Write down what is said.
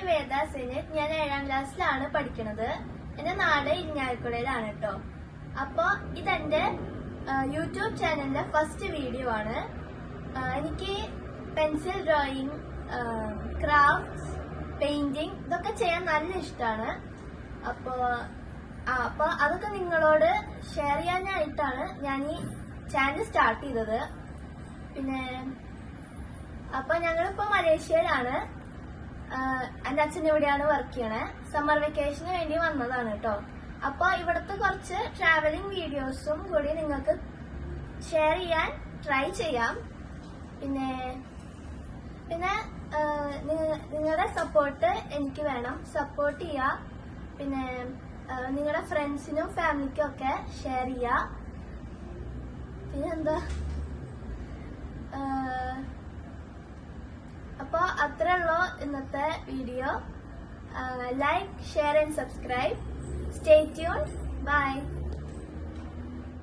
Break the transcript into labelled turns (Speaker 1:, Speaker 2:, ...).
Speaker 1: വേദ senate. ഞാൻ 7ാം ക്ലാസ്സിലാണ് പഠിക്കുന്നത്. എന്റെ നാട് ഇരിഞ്ഞാലക്കുടയിലാണ് കേട്ടോ. അപ്പൊ ഇതെന്റെ യൂട്യൂബ് ചാനലിന്റെ ഫസ്റ്റ് വീഡിയോ ആണ്. എനിക്ക് പെൻസിൽ ഡ്രോയിങ്, ക്രാഫ്റ്റ്സ്, പെയിന്റിങ് ഇതൊക്കെ ചെയ്യാൻ നല്ല ഇഷ്ടമാണ്. അപ്പൊ അതൊക്കെ നിങ്ങളോട് ഷെയർ ചെയ്യാനായിട്ടാണ് ഞാൻ ഈ ചാനൽ സ്റ്റാർട്ട് ചെയ്തത്. പിന്നെ അപ്പൊ ഞങ്ങളിപ്പോ മലേഷ്യയിലാണ്. എന്റെ അച്ഛൻ ഇവിടെയാണ് വർക്ക് ചെയ്യണേ. സമ്മർ വെക്കേഷന് വേണ്ടി വന്നതാണ് കേട്ടോ. അപ്പൊ ഇവിടുത്തെ കുറച്ച് ട്രാവലിംഗ് വീഡിയോസും കൂടി നിങ്ങൾക്ക് ഷെയർ ചെയ്യാൻ ട്രൈ ചെയ്യാം. പിന്നെ നിങ്ങളുടെ സപ്പോർട്ട് എനിക്ക് വേണം. സപ്പോർട്ട് ചെയ്യുക. പിന്നെ നിങ്ങളുടെ ഫ്രണ്ട്സിനും ഫാമിലിക്കും ഒക്കെ ഷെയർ ചെയ്യുക. പിന്നെന്താ, അപ്പൊ അത്രേ ഉള്ളൂ ഇന്നത്തെ video. Like, share and subscribe. Stay tuned. By.